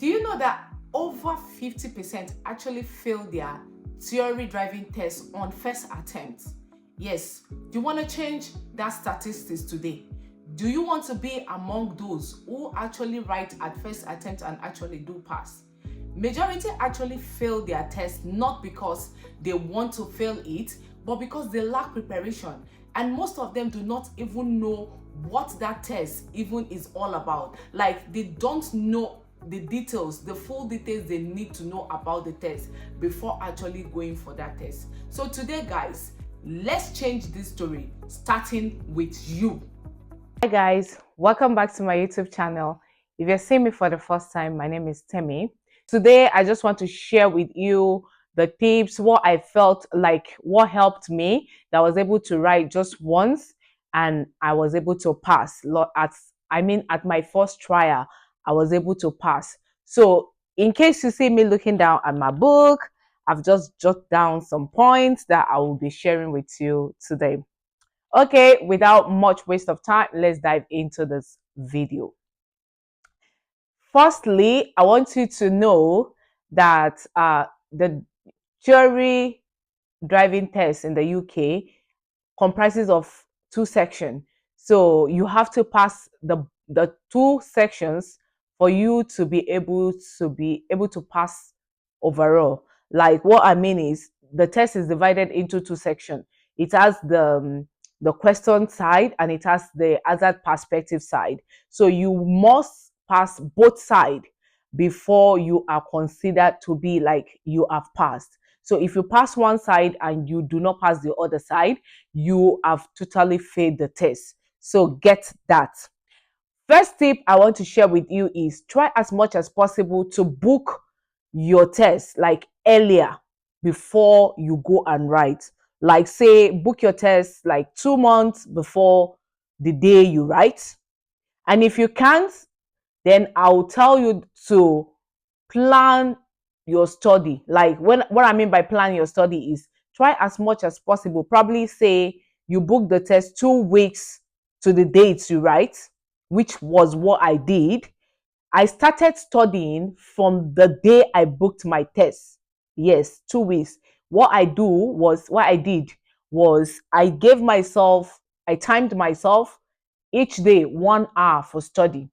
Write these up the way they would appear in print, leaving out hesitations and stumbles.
Do you know that over 50% actually fail their theory driving test on first attempt? Yes, do you want to change that statistics today? Do you want to be among those who actually write at first attempt and actually do pass? Majority actually fail their test not because they want to fail it, but because they lack preparation. And most of them do not even know what that test even is all about. Like, they don't know the details, the full details they need to know about the test before actually going for that test. So today, guys, let's change this story, starting with you. Hi guys, welcome back to my YouTube channel. If you're seeing me for the first time, my name is Temi. Today, I just want to share with you the tips, what I felt like, what helped me that I was able to write just once and I was able to pass. At my first trial, I was able to pass. So in case you see me looking down at my book, I've just jotted down some points that I will be sharing with you today. Okay, without much waste of time, let's dive into this video. Firstly, I want you to know that the theory driving test in the UK comprises of two sections. So you have to pass the two sections for you to be able to pass overall. Like, what I mean is the test is divided into two sections. It has the question side and it has the hazard perspective side. So you must pass both sides before you are considered to be like you have passed. So if you pass one side and you do not pass the other side, you have totally failed the test. So get that. First tip I want to share with you is try as much as possible to book your test like earlier before you go and write. Like, say, book your test like 2 months before the day you write. And if you can't, then I'll tell you to plan your study. Like, what I mean by plan your study is try as much as possible. Probably say you book the test 2 weeks to the dates you write, which was what I did. I started studying from the day I booked my test. Yes, 2 weeks. What I did was I timed myself each day 1 hour for study.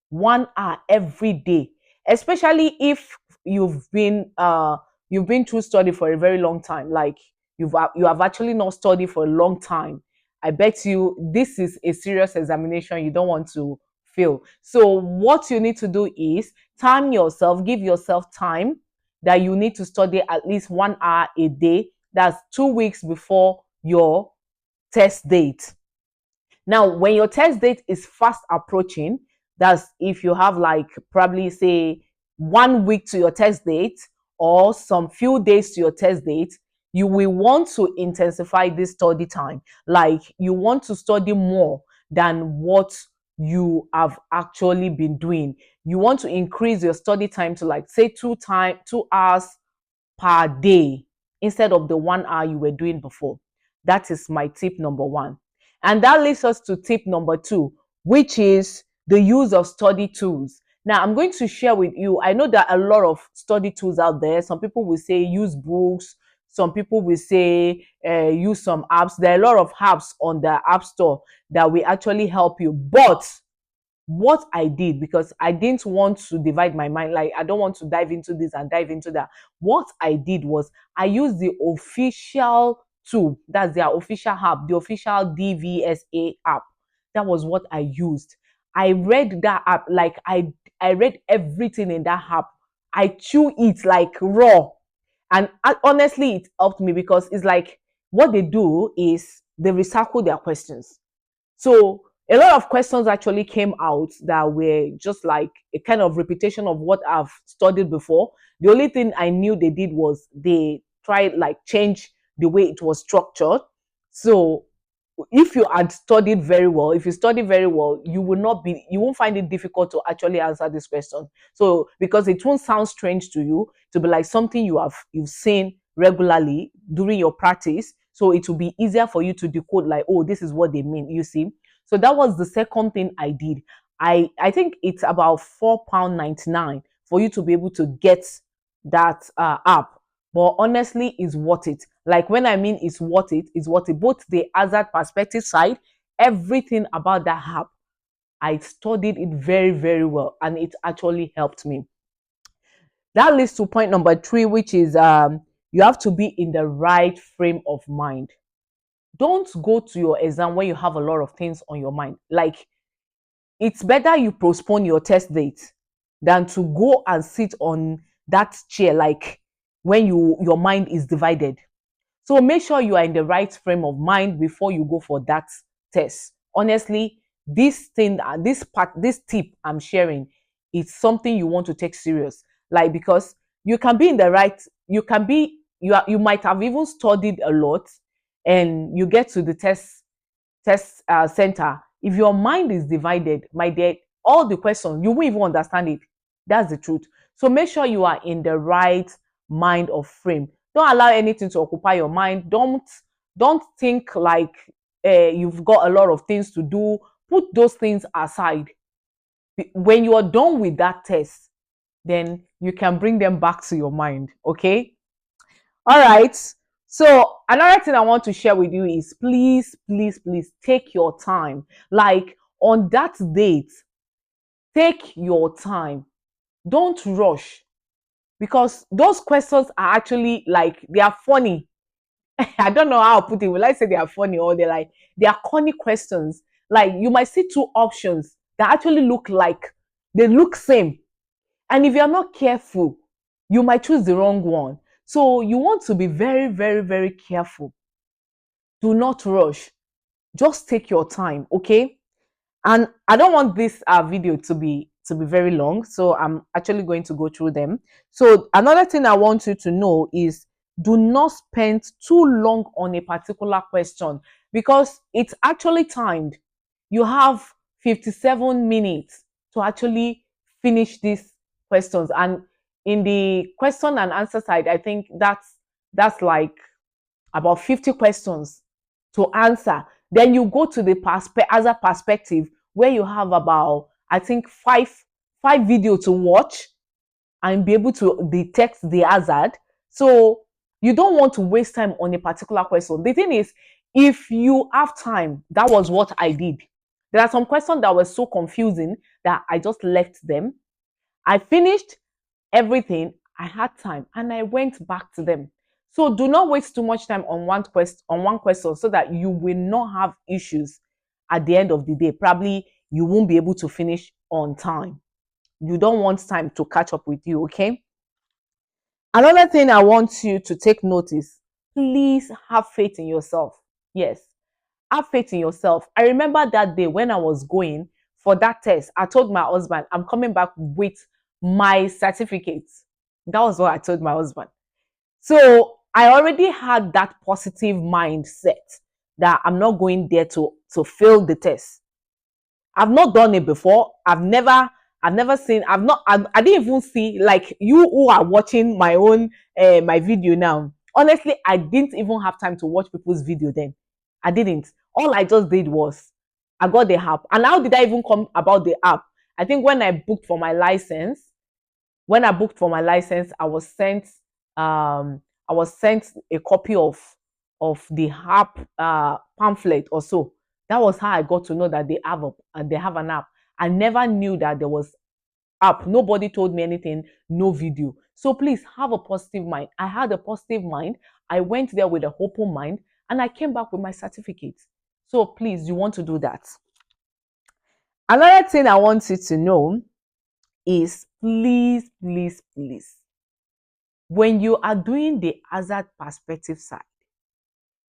1 hour every day, especially if you've been through study for a very long time, like you have actually not studied for a long time. I bet you this is a serious examination you don't want to fail. So what you need to do is time yourself, give yourself time that you need to study at least 1 hour a day. That's 2 weeks before your test date. Now, when your test date is fast approaching, that's if you have like probably say 1 week to your test date or some few days to your test date, you will want to intensify this study time. Like, you want to study more than what you have actually been doing. You want to increase your study time to like say 2 hours per day instead of the 1 hour you were doing before. That is my tip number one. And that leads us to tip number two, which is the use of study tools. Now, I'm going to share with you, I know there are a lot of study tools out there. Some people will say use books. Some people will say use some apps. There are a lot of apps on the App Store that will actually help you. But what I did, because I didn't want to divide my mind, like I don't want to dive into this and dive into that. What I did was I used the official tool, that's their official app, the official DVSA app. That was what I used. I read that app, like I read everything in that app. I chew it like raw. And honestly, it helped me because it's like what they do is they recycle their questions. So a lot of questions actually came out that were just like a kind of repetition of what I've studied before. The only thing I knew they did was they tried like change the way it was structured. So if you had studied very well, if you study very well, you won't find it difficult to actually answer this question. So because it won't sound strange to you to be like something you've seen regularly during your practice. So it will be easier for you to decode like, oh, this is what they mean. You see? So that was the second thing I did. I think it's about £4.99 for you to be able to get that app. But honestly, it's worth it. Like when I mean it's worth it, it's worth it. Both the hazard perspective side, everything about that app, I studied it very, very well, and it actually helped me. That leads to point number three, which is you have to be in the right frame of mind. Don't go to your exam when you have a lot of things on your mind. Like, it's better you postpone your test date than to go and sit on that chair like when your mind is divided. So make sure you are in the right frame of mind before you go for that test. Honestly, this thing, this tip I'm sharing, it's something you want to take serious. Like, because you can be in the right, you can be, you might have even studied a lot, and you get to the test center. If your mind is divided, my dear, all the questions you won't even understand it. That's the truth. So make sure you are in the right mind of frame. Don't allow anything to occupy your mind. Don't think like you've got a lot of things to do. Put those things aside. When you are done with that test, then you can bring them back to your mind. Okay. All right. So another thing I want to share with you is, please, please, please take your time. Like, on that date, take your time. Don't rush, because those questions are actually, like, they are funny. I don't know how to put it. Will I say they are funny, or they are corny questions? Like, you might see two options that actually look like they look same, and if you're not careful, you might choose the wrong one. So you want to be very, very, very careful. Do not rush. Just take your time, okay? And I don't want this video to be very long, so I'm actually going to go through them. So another thing I want you to know is, do not spend too long on a particular question, because it's actually timed. You have 57 minutes to actually finish these questions, and in the question and answer side, I think that's like about 50 questions to answer. Then you go to the other perspective, where you have about, I think, five videos to watch and be able to detect the hazard. So you don't want to waste time on a particular question. The thing is, if you have time, that was what I did. There are some questions that were so confusing that I just left them. I finished everything. I had time and I went back to them. So do not waste too much time on one question, so that you will not have issues at the end of the day. Probably you won't be able to finish on time. You don't want time to catch up with you, okay? Another thing I want you to take notice, please have faith in yourself. Yes, have faith in yourself. I remember that day when I was going for that test, I told my husband, I'm coming back with my certificates. That was what I told my husband. So I already had that positive mindset that I'm not going there to fail the test. I've not done it before. I've never seen. I didn't even see, like, you who are watching my video now. Honestly, I didn't even have time to watch people's video then. I didn't. All I just did was, I got the app. And how did I even come about the app? I think when I booked for my license, I was sent a copy of the app pamphlet or so. That was how I got to know that they have an app. I never knew that there was app. Nobody told me anything, no video. So please have a positive mind. I had a positive mind. I went there with an open mind, and I came back with my certificate. So please, you want to do that. Another thing I want you to know is, please, please, please, when you are doing the hazard perspective side,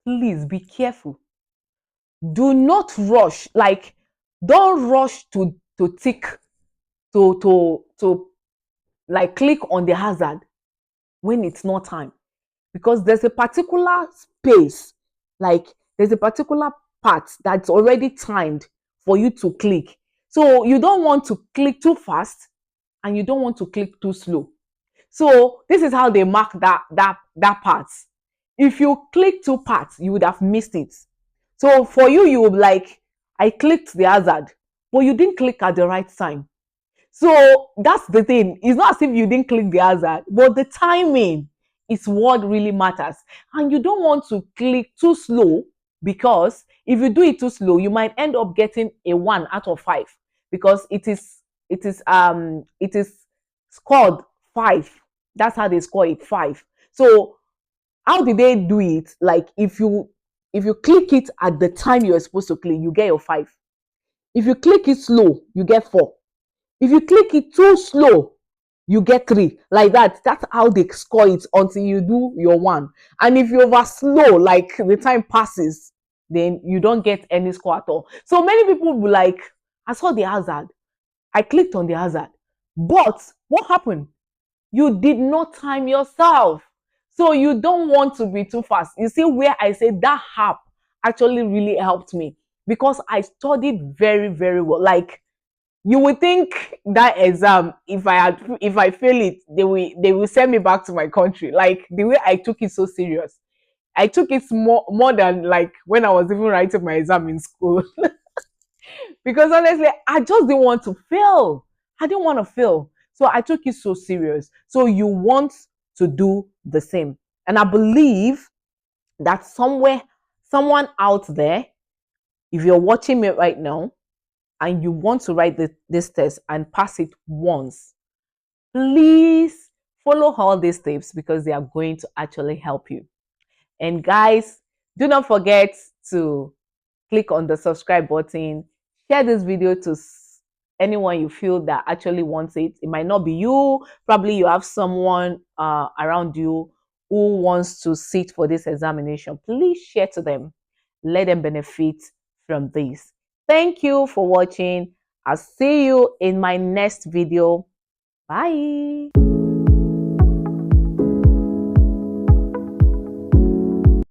please be careful. Do not rush. Like, don't rush to tick to like click on the hazard when it's not time, because there's a particular space, like there's a particular part that's already timed for you to click. So you don't want to click too fast, and you don't want to click too slow. So this is how they mark that part. If you click two parts, you would have missed it. So for you, you would like, I clicked the hazard, but you didn't click at the right time. So that's the thing. It's not as if you didn't click the hazard, but the timing is what really matters. And you don't want to click too slow, because if you do it too slow, you might end up getting a 1 out of 5, because it is scored 5. That's how they score it, 5. So how did they do it? Like, if you click it at the time you're supposed to click, you get your 5. If you click it slow, you get 4. If you click it too slow, you get 3. Like that. That's how they score it until you do your 1. And if you over slow, like the time passes, then you don't get any score at all. So many people will be like, I saw the hazard, I clicked on the hazard, but what happened? You did not time yourself. So you don't want to be too fast. You see where I say that app actually really helped me, because I studied very, very well. Like, you would think that exam, if I fail it, they will send me back to my country. Like, the way I took it so serious. I took it more than like when I was even writing my exam in school. Because honestly, I just didn't want to fail. I didn't want to fail. So I took it so serious. So you want to do the same. And I believe that someone out there, if you're watching me right now and you want to write this test and pass it once, please follow all these tips, because they are going to actually help you. And guys, do not forget to click on the subscribe button, share this video to anyone you feel that actually wants it. It might not be you, probably you have someone around you who wants to sit for this examination. Please share to them, let them benefit from this. Thank you for watching. I'll see you in my next video. Bye.